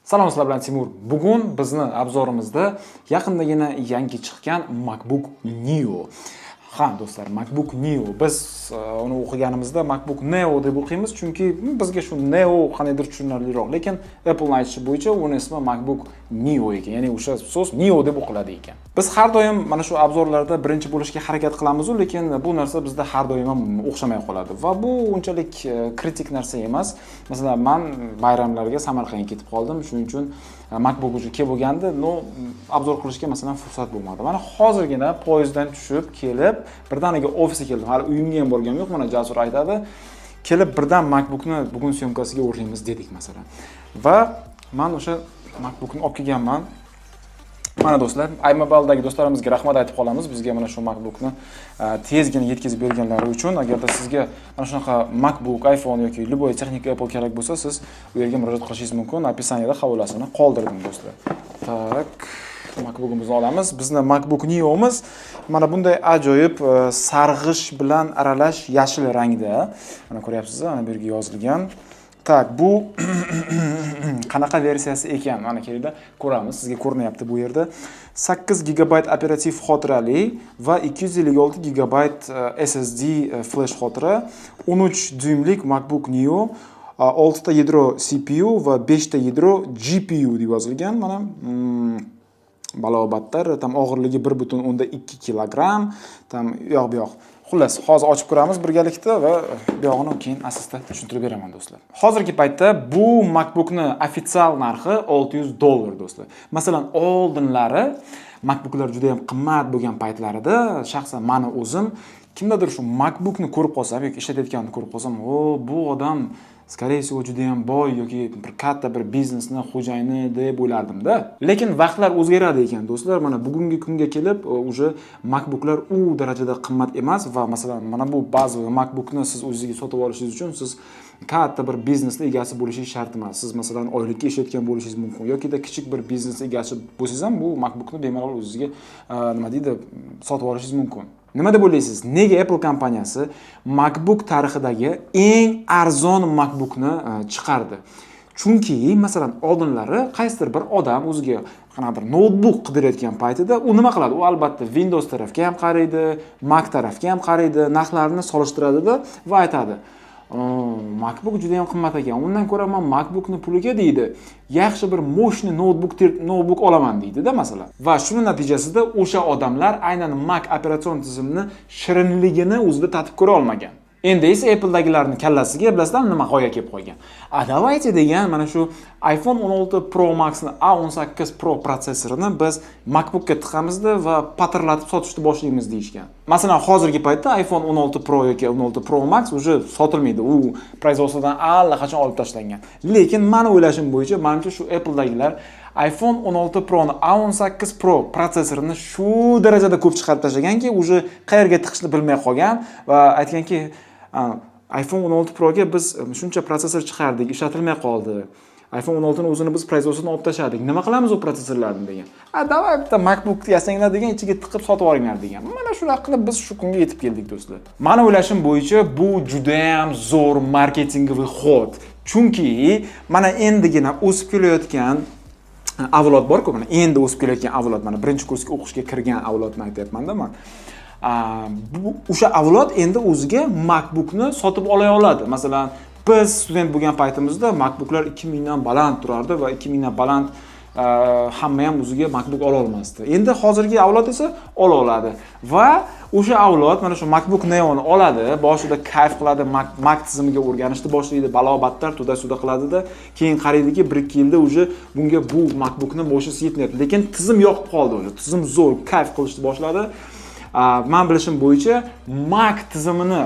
Salom, sizlar bilan Timur. Bugun bizni obzorimizda yaqindagina yangi chiqqan MacBook Neo. Ha, do'stlar, MacBook Neo. Biz uni o'qiganimizda MacBook Neo deb o'qiymiz, chunki bizga shu Neo qanaqadir tushunarliroq. Lekin Apple aytishi bo'yicha uni ismi MacBook Neo ekan. Ya'ni o'sha so'z Neo deb o'qiladi ekan. Biz har doim mana shu obzorlarda birinchi bo'lishga harakat qilamiz, lekin bu narsa bizda har doim ham o'xshamay qoladi va bu unchalik kritik narsa emas. Masalan, men bayramlarga Samarqandga ketib qoldim, shuning uchun MacBook uchun kelib bo'lganda, obzor qilishga masalan fursat bo'lmadi. Mana hozirgina poyezddan tushib, kelib, birdaniga ofisga keldim. Hali uyimga ham borganim yo'q, mana Jasur aytadi. Kelib birdan MacBookni bugun syomkasiga o'raymiz dedik masalan. Va men o'sha MacBookni olib kelganman. Mana do'stlar, iMobile'dagi do'stlarimizga rahmat aytib qolamiz. Bizga mana shu MacBookni tezgina yetkazib berganlari uchun. Agarda sizga mana shunaqa MacBook, iPhone yoki любой texnika Apple kerak bo'lsa, siz u yerga murojaat qilishingiz mumkin. Opisaniyada havolasini qoldirdim do'stlar. Tak, MacBookimizni olamiz. Bizning MacBook Neo'miz mana bunday ajoyib sarg'ish bilan aralash yashil rangda. Mana ko'ryapsiz, mana bu yerga yozilgan. Tak, bu qanaqa versiyasi ekan? Mana kelinglar, ko'ramiz. Sizga ko'rinyapti bu yerda. 8 GB operativ xotirali va 256 GB SSD flash xotira, 13 dyumlik MacBook Neo, 6 ta yadro CPU va 5 ta yadro GPU deb yozilgan. Mana balobatlar, tam og'irligi 1.2 kg, tam yoq-bu-yoq. Xullas, hozir ochib ko'ramiz birgalikda va bu yog'ini keyin asosda tushuntirib beraman do'stlar. Hozirgi paytda bu MacBookni ofitsial narxi $600 do'stlar. Masalan, oldinlari MacBooklar juda ham qimmat bo'lgan paytlarida shaxsan meni o'zim kimdadir shu MacBookni ko'rib qolsam yoki ishlatayotganini ko'rib qolsam, bu odam скорее всего juda ham boy yoki bir katta bir biznesning xo'jayini deb o'ylardim-da. Lekin vaqtlar o'zgaradi ekan do'stlar. Mana bugungi kunga kelib, уже MacBooklar u darajada qimmat emas va masalan, mana bu ba'zi MacBookni siz o'zingizga sotib olishingiz uchun siz katta bir biznesning egasi bo'lishingiz shart emas. Siz masalan oylikka ishlayotgan bo'lishingiz mumkin yoki kichik bir biznes egasi bo'lsangiz ham bu MacBookni bemalol o'zingizga nima deydi, sotib olishingiz mumkin. Nima deb o'ylaysiz? Nega Apple kompaniyasi MacBook tarixidagi eng arzon MacBookni chiqardi? Chunki, masalan, oldinlari qaysidir bir odam o'ziga qanaqadir notebook qidirayotgan paytida u nima qiladi? U albatta Windows tarafga ham qaraydi, Mac tarafga ham qaraydi, narxlarini solishtiradi-da va aytadi: MacBook juda ham qimmat ekan. Undan ko'ra men MacBookni puliga deydi, yaxshi bir moshni notebook olaman deydi-da masalan. Va shuning natijasida o'sha odamlar aynan Mac operatsion tizimini shirinligini o'zida tatib ko'ra olmagan. Endi esa Apple'dagilarning kallasiga bilasizlar nima g'oya kelib qolgan. Давайте degan mana shu iPhone 16 Pro Max'ni A18 Pro protsessorini biz MacBookga tiqamizda va patirlatib sotishni boshlaymiz deyishgan. Masalan, hozirgi paytda iPhone 16 Pro yoki 16 Pro Max уже sotilmaydi. U производствоdan allaqachon olib tashlangan. Lekin men o'ylashim bo'yicha, menimcha shu Apple'dagilar iPhone 16 Pro ni A18 Pro protsessorini shu darajada ko'p chiqarib tashlaganki, уже qayerga tiqishni bilmay qolgan va aytganki, iPhone 16 Pro ga biz shuncha protsessor chiqardik, ishlatilmay qoldi. iPhone 16 ni o'zini biz производствоdan olib tashladik. Nima qilamiz u protsessorlarni degan. Davay bitta MacBook yasanglar degan, ichiga tiqib sotib olinglar degan. Mana shunaqa qilib biz shu kunga yetib keldik do'stlar. Meni o'ylashim bo'yicha bu juda ham zo'r marketingoviy xod. Chunki mana endigina o'sib kelayotgan avlod bor-ku, mana endi o'sib kelayotgan avlod, mana birinchi kursga o'qishga kirgan avlodni aytayapman-da men. Bu o'sha avlod endi o'ziga MacBookni sotib ola oladi. Masalan, biz student bo'lgan paytimizda MacBooklar 2000 dan baland turardi va 2000 dan baland hamma ham o'ziga MacBook ola olmasdi. Endi hozirgi avlod esa ola oladi va o'sha avlod mana shu MacBook Neo'ni oladi, boshida kayf qiladi, Mac tizimiga o'rganishni boshlaydi, balobatlar to'da-suda qiladi-da, keyin qaraydiki 1-2 yilda уже bunga bu MacBookni boshisi yetmayapti. Lekin tizim yoqib qoldi o'zi. Tizim zo'r, kayf qilishni boshladi. Men bilishim bo'yicha Mac tizimini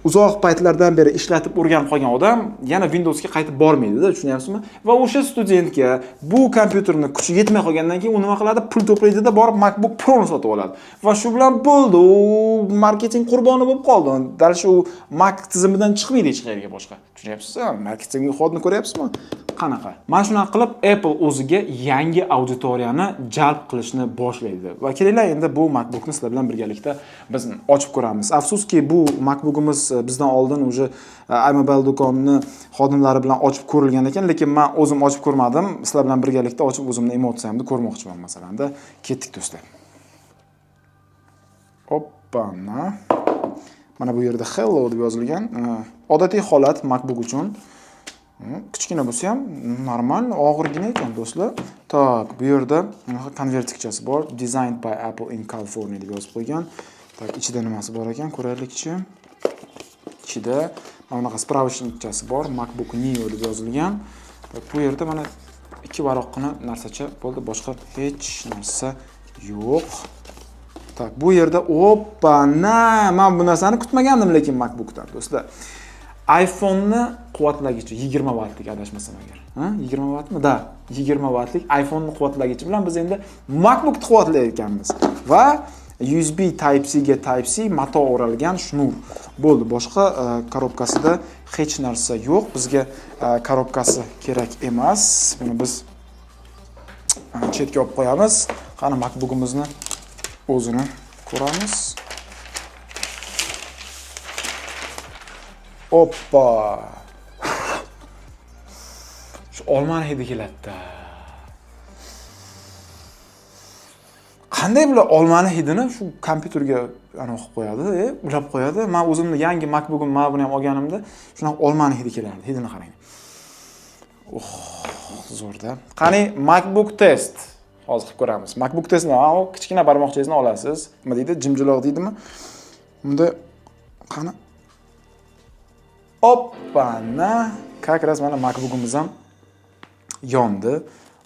uzoq paytlardan beri ishlatib o'rganib qolgan odam yana Windowsga qaytib bormaydi-da, tushunyapsizmi? Va o'sha studentga bu kompyuterni kuchi yetmay qolgandan keyin u nima qiladi? Pul to'playdi-da, borib MacBook Pro ni sotib oladi. Va shu bilan bo'ldi, u marketing qurboni bo'lib qoldi. Dal shu Mac tizimidan chiqmaydi hech qayerga boshqa. Tushunyapsizmi? Marketing xodni ko'ryapsizmi? Qanaqa? Mana shunday qilib Apple o'ziga yangi auditoriyani jalb qilishni boshlaydi. Va kelinglar endi bu MacBookni sizlar bilan birgalikda biz ochib ko'ramiz. Afsuski bu MacBookimiz biz bizdan oldin уже iMobile do'konini xodimlari bilan ochib ko'rilgan ekan, lekin men o'zim ochib ko'rmadim. Sizlar bilan birgalikda ochib o'zimni emotsiyamni ko'rmoqchiman masalanda. Ketdik do'stlar. Hoppana. Mana bu yerda hello deb yozilgan. Odatiy holat MacBook uchun. Kichkina bo'lsa ham normal, og'irgina ekan do'stlar. Tak, bu yerda konvertikchasi bor. Designed by Apple in California deb yozib qo'ygan. Tak, ichida nimasi bor ekan? Ko'raylikchi. Ichida mana bunaqa spravочникchasi bor. MacBook Neo deb yozilgan. Tak, bu yerda mana ikki varoqqina narsacha bo'ldi, boshqa hech narsa yo'q. Tak, bu yerda men bu narsani kutmagandim lekin MacBookdan do'stlar. iPhone'ni quvvatlagichi 20 wattlik adashmasam agar. 20 wattmi? Da, 20 wattlik iPhone'ni quvvatlagichi bilan biz endi MacBookni quvvatlayotganmiz. Va USB Type-C ga Type-C mato o'ralgan shnur. Bo'ldi, boshqa korobkasida hech narsa yo'q. Bizga korobkasi kerak emas. Buni biz chetga olib qo'yamiz. Qani MacBookimizni o'zini ko'ramiz. Hoppa. Shu olmani hidi keladi. Qanday bular olmani hidini shu kompyuterga aniq qilib qo'yadi, ulab qo'yadi. Men o'zimni yangi MacBook'im mana buni ham olganimda shunaqa olmani hidi kelardi. Hidini qarang. Zo'rda. Qani MacBook test. Hozir qilib ko'ramiz. MacBook testni kichkina barmoqchangizni olasiz. Nima deydi? Jimjiloq deydimi? Bunda qani Hoppana, как раз mana MacBookimiz ham yondi.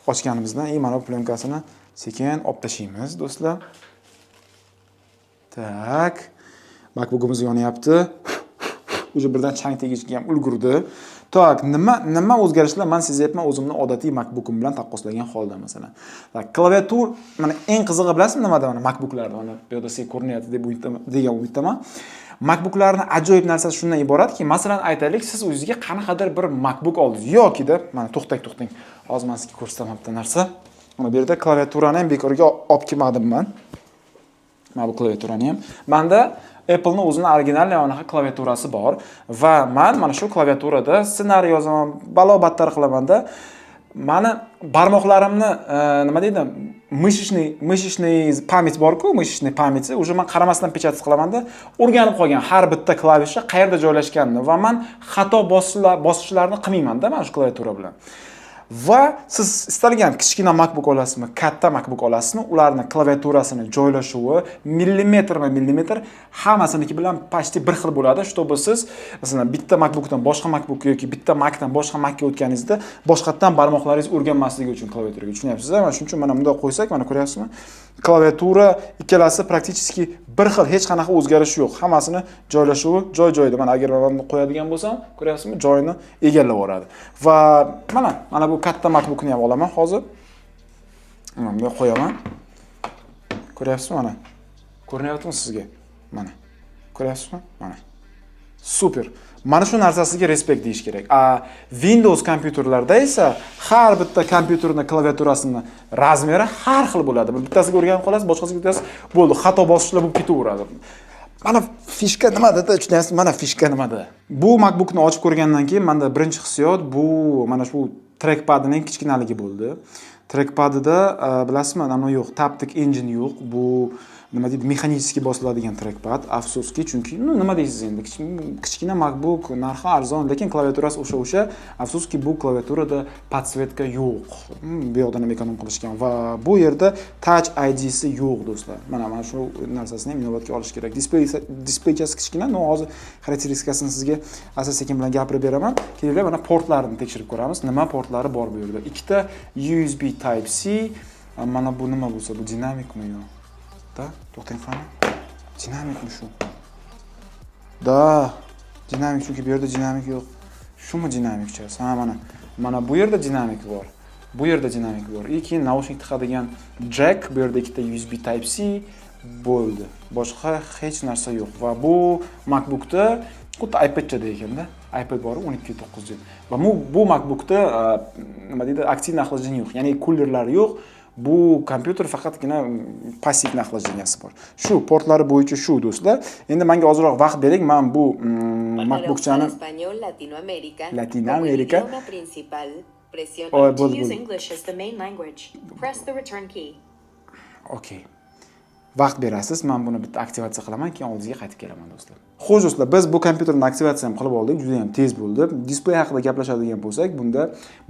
Ochganimizdan mana bu plyonкасini sekin olib tashlaymiz, do'stlar. Tak. MacBookimiz yonyapti. Uje birdan chang tegishga ham ulgurdi. Tak, nima o'zgarishlar men sezyapman o'zimni odatiy MacBookim bilan taqqoslagan holda masalan. Tak, klaviatur mana eng qizig'i bilasizmi nimada mana MacBooklarda mana bu yerda sizga ko'rinyapti deb degan umiddaman. MacBooklarning ajoyib narsasi shundan iboratki, masalan aytaylik, siz o'zingizga qanaqadir bir MacBook oldingiz yoki-da mana to'xtang. Hozir men sizga ko'rsatamabdi narsa. Mana bu yerda klaviaturani ham bekorga olib kelmadim men. Mana bu klaviaturani ham. Menda Apple'ning o'zining original anaqa klaviaturasi bor va men mana shu klaviaturada ssenariy yozaman, balo-battar qilaman-da. Mani barmoqlarimni nima deydi? Mышечный pamять bor-ku, mышечный pamyati уже men qaramasdan pechatib qilaman-da. O'rganib qolgan har bitta klavishi qayerda joylashganini va men xato bosishlarni qilmayman-da mana shu klaviatura bilan. Va siz istalgan kichkina MacBook olasizmi, katta MacBook olasizmi, ularning klaviaturasini joylashuvi millimetr hammasiniki bilan почти bir xil bo'ladi. Чтобы siz masalan bitta MacBookdan boshqa MacBook yoki bitta Macdan boshqa Macga o'tganingizda boshqatdan barmoqlaringiz o'rganmasligi uchun klaviaturaga tushunyapsizmi? Mana shuning uchun mana bunday qo'ysak, mana ko'ryapsizmi? Klaviatura ikkalasi praktichески bir xil, hech qanaqa o'zgarish yo'q. Hammasini joylashuvi joy-joyida. Mana agar men qo'yadigan bo'lsam, ko'ryapsizmi? Joyini egallab yuboradi. Va mana bu katta MacBookni ham olaman hozir. Mana bunga qo'yaman. Ko'ryapsizmi mana? Ko'rinyaptimi sizga? Mana. Ko'ryapsizmi? Mana. Super. Mana shu narsasiga respekt deyish kerak. Windows kompyuterlarda esa har bitta kompyuterning klaviaturasining razmeri har xil bo'ladi. Bittasiga o'rganib qolasiz, boshqasiga o'tasiz, bo'ldi, xato bosishlar bo'lib ketaveradi. Mana fishka nimada? Tushunyapsizmi? Mana fishka nimada? Bu MacBookni ochib ko'rgandan keyin menda birinchi hissiyot bu mana shu trackpadning kichkinaligi bo'ldi. Trackpadida bilasizmi, nima yo'q, Taptic engine yo'q. Bu nima deydi, mexanически bosiladigan trackpad. Afsuski, chunki nima deysiz endi, kichkina MacBook narxi arzon, lekin klaviaturasi o'sha. Afsuski, bu klaviaturada podsvetka yo'q. Bu yoqdan ham ekonom qilishgan va bu yerda Touch ID'si yo'q, do'stlar. Mana shu narsasini ham inobatga olish kerak. Displeychasi kichkina, hozir xarakteristikasini sizga asta-sekin bilan gapirib beraman. Kelinglar, mana portlarini tekshirib ko'ramiz. Nima portlari bor bu yerda? Ikkita USB Type-C. Mana bu nima bo'lsa, bu dinamikmi yo? To'xtang qani. Dinamikmi shu? Da, dinamik, chunki bu yerda dinamik yo'q. Shumi dinamikchasi? Mana bu yerda dinamik bor. Bu yerda dinamik bor. Keyin naushnik tiqadigan jack, bu yerda ikkita USB Type-C bo'ldi. Boshqa hech narsa yo'q. Va bu MacBookda xuddi iPadchada ekanda. iPad bor 12.9 va bu MacBookda nima deydi, aktiv охлаждение yo'q. Ya'ni kullerlar yo'q. Bu kompyuter faqatgina passiv narxlashgasi bor. Shu portlari bo'yicha shu do'stlar. Endi menga ozroq vaqt bering. Men bu MacBookchani Latinoamerica Okay. Vaqt berasiz, men buni bitta aktivatsiya qilaman, keyin oldingizga qaytib kelaman do'stlar. Xo'sh do'stlar, biz bu kompyuterni aktivatsiya ham qilib oldik, juda ham tez bo'ldi. Displey haqida gaplashadigan bo'lsak, bunda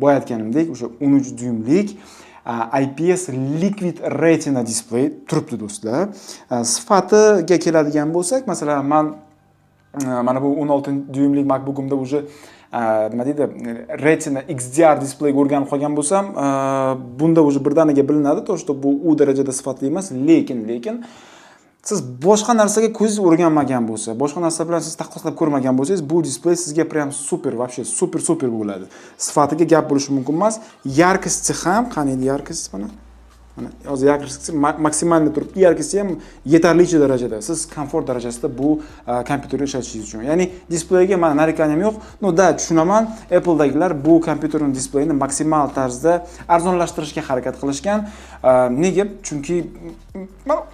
boya aytganimdek, o'sha 13 dyumlik IPS Liquid Retina display turibdi do'stlar. Sifatiga keladigan bo'lsak, masalan, mana bu 16 dyumlik MacBookimda уже nima deydi, Retina XDR displeyga o'rganib qolgan bo'lsam, bunda уже birdaniga bilinadi, то что bu u darajada sifatli emas, lekin siz boshqa narsaga ko'zingiz o'rganmagan bo'lsa, boshqa narsa bilan siz taqqoslab ko'rmagan bo'lsangiz, bu displey sizga prям super, вообще super bo'ladi. Sifatiga gap bo'lishi mumkin emas. Yarkosti ham, qani yarkost mana. Mana hozir yarkosti maksimalni turibdi, yarkosti ham yetarlicha darajada. Siz komfort darajasida bu kompyuterni ishlatishingiz uchun. Ya'ni displeyga men narikanyam yo'q. No da, tushunaman, Apple'dagilar bu kompyuterning displeyini maksimal tarzda arzonlashtirishga harakat qilishgan. Nega? Chunki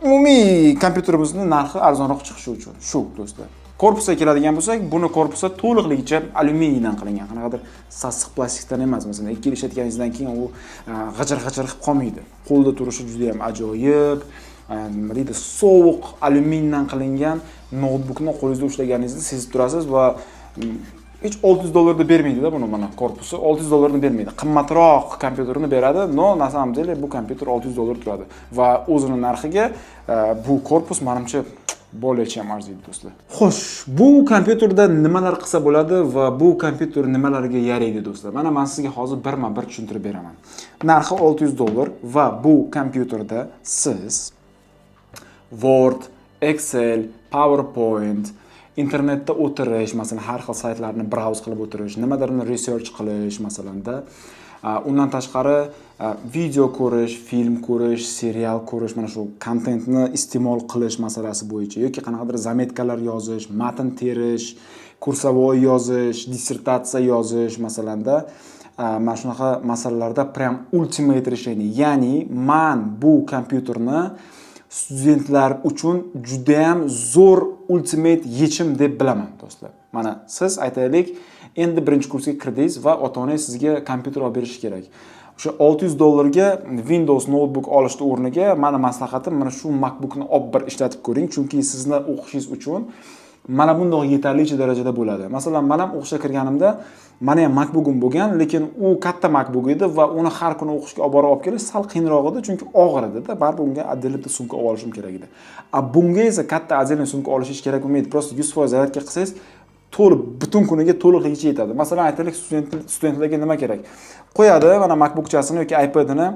umumiy kompyuterimizning narxi arzonroq chiqishi uchun. Shu do'stlar. Korpusga keladigan bo'lsak, buni korpusi to'liqligicha alyuminiydan qilingan. Qanaqadir sassiq plastikdan emas. Masalan, 2 yil ishlatganingizdan keyin u g'ijir-g'ijir qilib qolmaydi. Qo'lda turishi juda ham ajoyib. Nima deydi, sovuq alyuminiydan qilingan notebookni qo'lingizda ushlaganingizda sezib turasiz va hech $600 da bermaydi-da buni mana korpusi $600 ni bermaydi. Qimmatroq kompyuterni beradi. No, na samom деле bu kompyuter $600 turadi va o'zining narxiga bu korpus menimcha bo'lishi ham arziydi do'stlar. Xo'sh, bu kompyuterda nimalar qilsa bo'ladi va bu kompyuter nimalarga yaraydi do'stlar? Mana men sizga hozir birma-bir tushuntirib beraman. Narxi $600 va bu kompyuterda siz Word, Excel, PowerPoint, internetda o'tirish, masalan, har xil saytlarni browse qilib o'tirish, nimalarni research qilish, masalanda, undan tashqari video ko'rish, film ko'rish, serial ko'rish, mana shu kontentni iste'mol qilish masalasi bo'yicha yoki qanaqadir zametkalar yozish, matn terish, kursavoy yozish, dissertatsiya yozish masalanda, mana shunaqa masalalarda prям ultimate решение. Ya'ni men bu kompyuterni studentlar uchun juda ham zo'r ultimate yechim deb bilaman do'stlar. Mana siz aytaylik, endi birinchi kursga kirdingiz va ota-onangiz sizga kompyuter olib berishi kerak. O'sha $600 ga Windows notebook olishning o'rniga meni maslahatim mana shu MacBookni olib bir ishlatib ko'ring, chunki sizni o'qishingiz uchun mana bundoq yetarlicha darajada bo'ladi. Masalan, men ham o'qishga kirganimda meni ham MacBookim bo'lgan, lekin u katta MacBook edi va uni har kuni o'qishga olib kelish sal qiyinroq edi, chunki og'ir edi-da, baribir unga отдельный sumka olib olishim kerak edi. Bunga esa katta отдельный sumka olishingiz kerak bo'lmaydi. Просто 100% zaryadka qilsangiz to'liq butun kuniga to'liqligicha yetadi. Masalan, aytaylik, studentlarga nima kerak? Qo'yadi mana MacBookchasini yoki iPadini,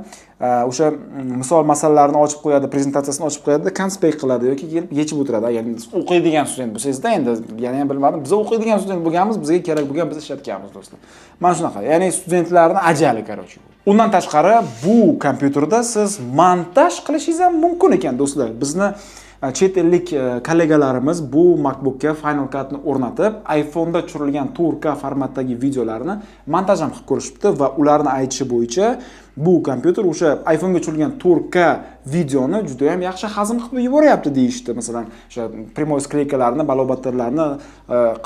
o'sha misol masalalarni ochib qo'yadi, prezentatsiyasini ochib qo'yadi, konspekt qiladi yoki kelib yechib o'tiradi. Agar o'qiydigan student bo'lsangiz-da, endi yana ham bilmadim, biz o'qiydigan student bo'lganmiz, bizga kerak bo'lgan biz ishlatganmiz do'stlar. Mana shunaqa. Ya'ni studentlarning ajali, короче. Undan tashqari, bu kompyuterda siz montaj qilishingiz ham mumkin ekan do'stlar. Bizni chet ellik kollegalarimiz bu MacBookga Final Cut'ni o'rnatib, iPhone'da tushirilgan 4K formatdagi videolarni montaj ham qilib ko'rishibdi va ularning aytishi bo'yicha bu kompyuter o'sha iPhone'ga tushirilgan 4K videoni juda ham yaxshi hazm qilib yuboryapti deyishdi. Masalan, o'sha primoy skleykalarni, balobatlarni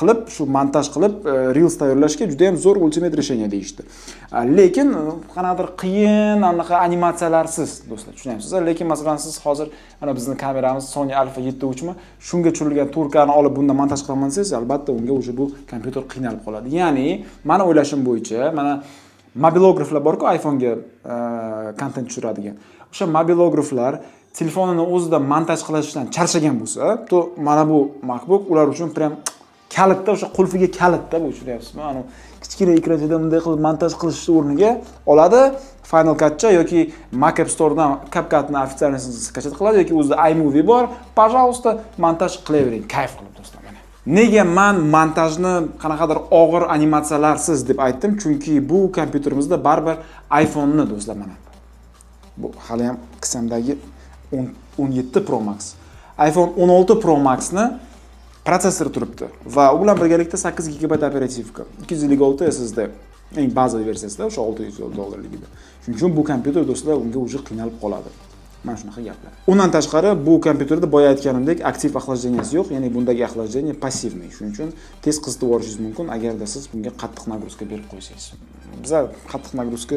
qilib, shu montaj qilib, Reels tayyorlashga juda ham zo'r ultimate решение deyishdi. Lekin qanaqadir qiyin anaqa animatsiyalarsiz do'stlar, tushunamsiz? Lekin masalan siz hozir mana bizning kameramiz Sony Alpha 7 mi? Shunga tushirilgan 4K ni olib bunda montaj qilaman desangiz, albatta unga o'sha bu kompyuter qiynalib qoladi. Ya'ni, meni o'ylashim bo'yicha, mana mobilograflar bor-ku, iPhone'ga kontent tushiradigan. O'sha mobilograflar telefonini o'zida montaj qilishdan charchagan bo'lsa, to mana bu MacBook ular uchun prям kalitda, o'sha qulfiga kalitda bu, tushunyapsizmi? Mana kichkina ekranchada bunday qilib montaj qilish o'rniga oladi, Final Cutcha yoki Mac App Store'dan CapCut'ni ofitsialniy skachat qiladi yoki o'zida iMovie bor, пожалуйста, montaj qilavering, kayf qilib do'stlar. Nega men montajni qanaqadir og'ir animatsiyalarsiz deb aytdim? Chunki bu kompyuterimizda baribir iPhone'ni do'stlar mana. Bu hali ham qismdagi 17 Pro Max. iPhone 16 Pro Maxni protsessori turibdi va u bilan birgalikda 8 GB operativka, 256 SSD Eng bazaviy versiyasida o'sha $600 Shuning uchun bu kompyuter do'stlar unga уже qiynalib qoladi. Mana shunaqa gaplar. Undan tashqari bu kompyuterda boya aytganimdek aktiv охлажденияsi yo'q, ya'ni bundagi охлаждение passivniy. Shuning uchun tez qizitib yuborishingiz mumkin agarda siz bunga qattiq nagruzka berib qo'ysangiz. Biz qattiq nagruzka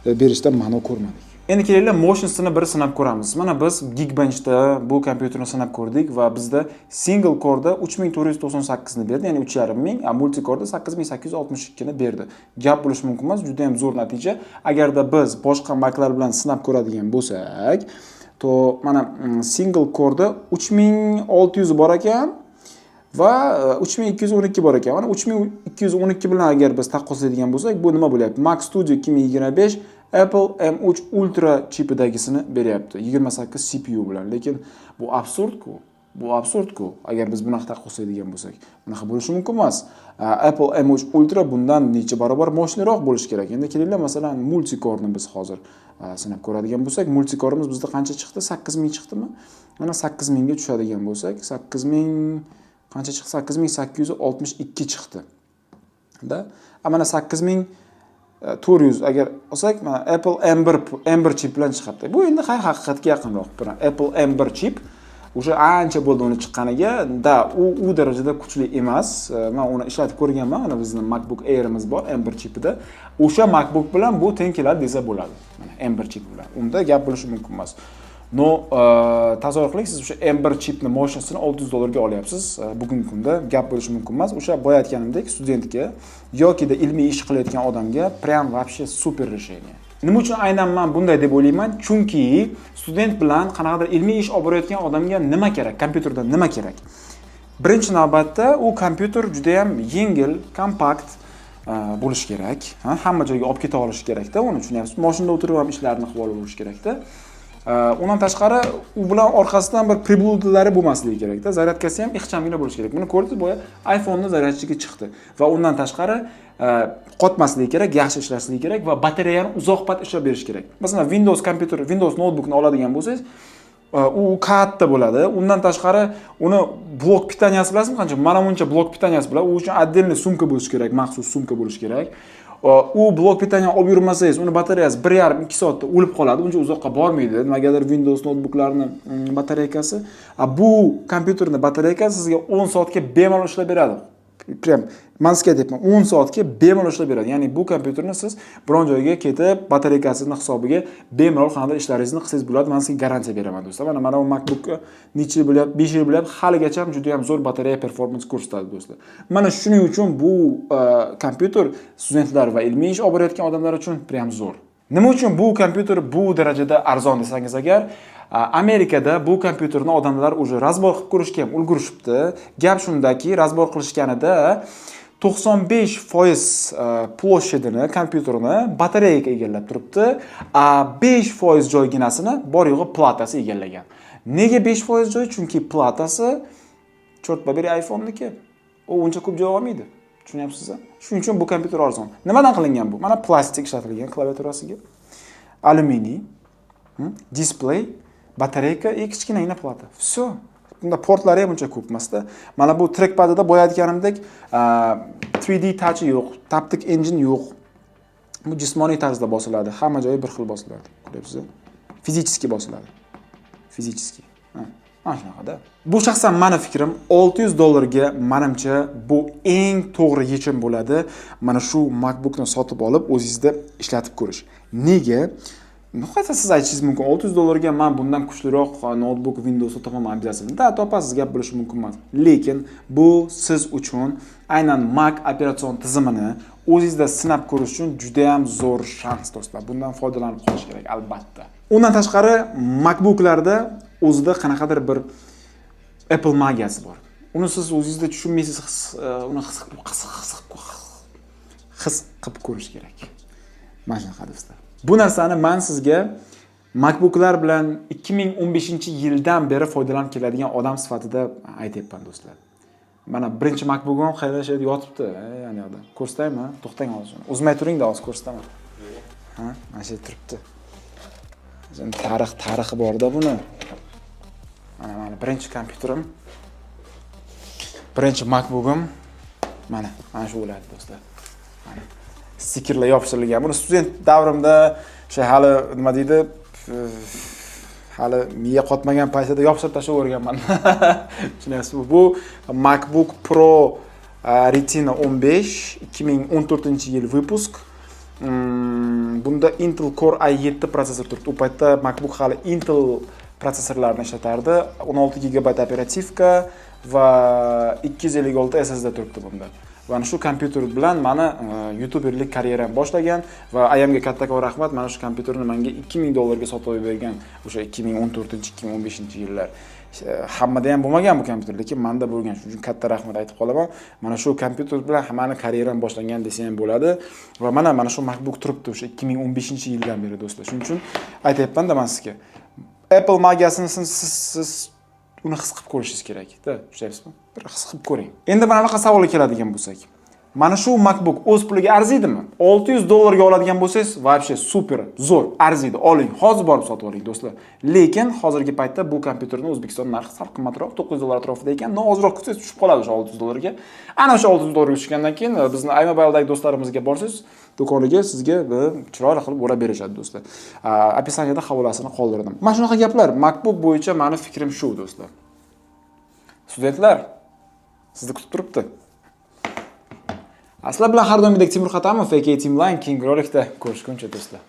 berishdan ma'no ko'rmadik. Endi kelaylik motionsini bir sinab ko'ramiz. Mana biz Geekbenchda bu kompyuterni sinab ko'rdik va bizda single core'da 3498 ni berdi, ya'ni 3.5 ming, multi core'da 8862 ni berdi. Gap bo'lishi mumkin emas, juda ham zo'r natija. Agarda biz boshqa maklar bilan sinab ko'radigan bo'lsak, to mana single core'da 3600 bor ekan va 3212 bor ekan. Mana 3212 bilan agar biz taqqoslaydigan bo'lsak, bu nima bo'lyapti? Mac Studio 2025 Apple M3 Ultra chipidagisini beryapti. 28 CPU bilan. Lekin bu absurd-ku. Bu absurd-ku. Agar biz bunaqa taqqoslaydigan bo'lsak, bunaqa bo'lishi mumkin emas. Apple M3 Ultra bundan necha barobar moshinroq bo'lishi kerak. Endi kelinglar, masalan, multi-core'ni biz hozir sinab ko'radigan bo'lsak, multi-core'imiz bizda qancha chiqdi? 8000 chiqdimi? Mana 8000 ga tushadigan bo'lsak, 8000 qancha chiqdi? 8862 chiqdi. Da, mana 8400 agar olsak, mana Apple M1 chip bilan chiqadi. Bu endi haqiqatga yaqinroq. Apple M1 chip o'sha ancha bo'ldi uni chiqqaniga, da u darajada kuchli emas. Men uni ishlatib ko'rganman. Mana bizning MacBook Air'imiz bor M1 chipida. O'sha MacBook bilan bu teng keladi desa bo'ladi. Mana M1 chip bilan. Unda gap bo'lishi mumkin emas. No, tasavvur qiling, siz o'sha M1 chipni moshinasini $600 ga olyapsiz. Bugungi kunda gap bo'lishi mumkin emas. O'sha boya aytganimdek, studentga yoki da ilmiy ish qilayotgan odamga prям вообще super решение. Nima uchun aynan men bunday deb o'ylayman? Chunki student bilan qanaqadir ilmiy ish olib borayotgan odamga nima kerak? Kompyuterda nima kerak? Birinchi navbatda u kompyuter juda ham yengil, kompakt bo'lishi kerak. Hamma joyga olib keta olish kerak-da, uni tushunyapsiz. Mashinada o'tirib ham ishlarni qilib olish kerak-da. Undan tashqari u bilan orqasidan bir pribludalari bo'lmasligi kerak-da. Zaryadkasi ham ixchamgina bo'lishi kerak. Buni ko'rdingiz, boya iPhone'ning zaryadchigi chiqdi va undan tashqari qotmasligi kerak, yaxshi ishlashligi kerak va batareyani uzoq payt ishlab berish kerak. Masalan, Windows kompyuter, Windows notebookni oladigan bo'lsangiz, u katta bo'ladi. Undan tashqari uni blok pitaniyasi bilasizmi qancha? Mana buncha blok pitaniyasi bilan, u uchun отдельный sumka bo'lishi kerak, maxsus sumka bo'lishi kerak. U blok pitaniya olib yurmasangiz, uni batareyasi 1,5-2 soatda o'lib qoladi. Uncha uzoqqa bormaydi. Nimagadir Windows notebooklarning batareykasi, bu kompyuterning batareykasi sizga 10 soatga bemalol ishlab beradi. Prям manska deyapman, 10 soatga bemalol ishlab beradi. Ya'ni bu kompyuterni siz biron joyga ketib, batareykasining hisobiga bemalol qanday ishlaringizni qilsangiz bo'ladi. Men sizga garantiya beraman do'stlar. Mana bu MacBook 5 yil bo'lyapti, 5 yil bo'lyapti, haligacha ham juda ham zo'r batareya performans ko'rsatadi do'stlar. Mana shuning uchun bu kompyuter studentlar va ilmiy ish olib borayotgan odamlar uchun prям zo'r. Nima uchun bu kompyuter bu darajada arzon desangiz agar, Amerikada bu kompyuterni odamlar уже razbor qilib ko'rishga ham ulgurishibdi. Gap shundaki, razbor qilishganida 95% plощадini kompyuterni batareyka egallab turibdi, 5% joyginasini bor yo'g'i platasi egallagan. Nega 5% joy? Chunki platasi chort babiri iPhone'niki. U uncha ko'p joy olmaydi. Tushunyapsizmi? Shuning uchun bu kompyuter arzon. Nimadan qilingan bu? Mana plastik ishlatilgan klaviaturasiga, alyuminiy, display, batareyka, kichkinagina plata. Все. Bunda portlari ham uncha ko'p emasda. Mana bu trackpadida boya aytganimdek 3D touch yo'q, taptic engine yo'q. Bu jismoniy tarzda bosiladi. Hamma joyi bir xil bosiladi. Ko'ryapsizmi? Fizически bosiladi. Fizически. Mana shunaqada. Bu shaxsan meni fikrim, $600 ga menimcha bu eng to'g'ri yechim bo'ladi. Mana shu MacBookni sotib olib, o'zingizda ishlatib ko'rish. Nega? Nihoyatda siz aytishingiz mumkin, $600 ga men bundan kuchliroq notebook Windows topaman obязательно. Da, topasiz, gap bo'lishi mumkin emas. Lekin bu siz uchun aynan Mac operatsion tizimini o'zingizda sinab ko'rish uchun juda ham zo'r shans do'stlar. Bundan foydalanib qolish kerak albatta. Undan tashqari MacBooklarda o'zida qanaqadir bir Apple magiyasi bor. Uni siz o'zingizda tushunmaysiz, uni his qilib ko'rish kerak. Mana shunaqa do'stlar. Bu narsani men sizga MacBooklar bilan 2015-yildan beri foydalanib keladigan odam sifatida aytayapman do'stlar. Mana birinchi MacBook'im qaydashib yotibdi, ya'ni yoqda. Ko'rsataymi? To'xtang hozir. O'zmay turing-da, hozir ko'rsataman. Mana shu turibdi. Tarixi bor-da buni. Mana birinchi kompyuterim. Birinchi MacBook'im mana shu bo'ladi do'stlar. Mana stikerlar yopishtirilgan. Buni student davrimda o'sha hali nima deydi, hali miya qotmagan paytida yopishtirib tashlab o'rganman. Tushunasizmi? Bu MacBook Pro Retina 15 2014-yil vyupusk. Bunda Intel Core i7 protsessor turibdi. U paytda MacBook hali Intel prosessorlarini ishlatardi. 16 GB operativka va 256 SSD turibdi bunda. Va shu kompyuter bilan meni YouTuberlik karyeram boshlagan va ayamga kattakon rahmat, mana shu kompyuterni menga $2000 sotib bergan o'sha 2014-2015-yillar. Hammada ham bo'lmagan bu kompyuter, lekin menda bo'lgan. Shuning uchun katta rahmat aytib qolaman. Mana shu kompyuter bilan hammani karyeram boshlangan desa ham bo'ladi va mana shu MacBook turibdi o'sha 2015-yildan beri do'stlar. Shuning uchun aytayapman-da men sizga. Apple magiyasini siz uni his qilib ko'rishingiz kerak-da, tushunyapsizmi? Bir his qilib ko'ring. Endi mana bunaqa savolga keladigan bo'lsak, mana shu MacBook o'z puliga arziydimi? $600 ga oladigan bo'lsangiz, вообще super, zo'r, arziydi. Oling, hozir borib sotib oling do'stlar. Lekin hozirgi paytda bu kompyuterning O'zbekiston narxi sal qimmatroq, $900 atrofida ekan. Ozroq kutsangiz tushib qoladi o'sha $600 ga. Ana o'sha $600 ga tushgandan keyin bizni iMobile'dagi do'stlarimizga borsangiz, do'koniga sizga chiroyli qilib o'rab berishadi do'stlar. Описаниеda havolasini qoldirdim. Mana shunaqa gaplar MacBook bo'yicha meni fikrim shu do'stlar. Studentlar, sizni kutib turibdi. Aslan bilan har doimgidek Timur Xatamov, aka Teamline keyingi rolikda ko'rishguncha do'stlar.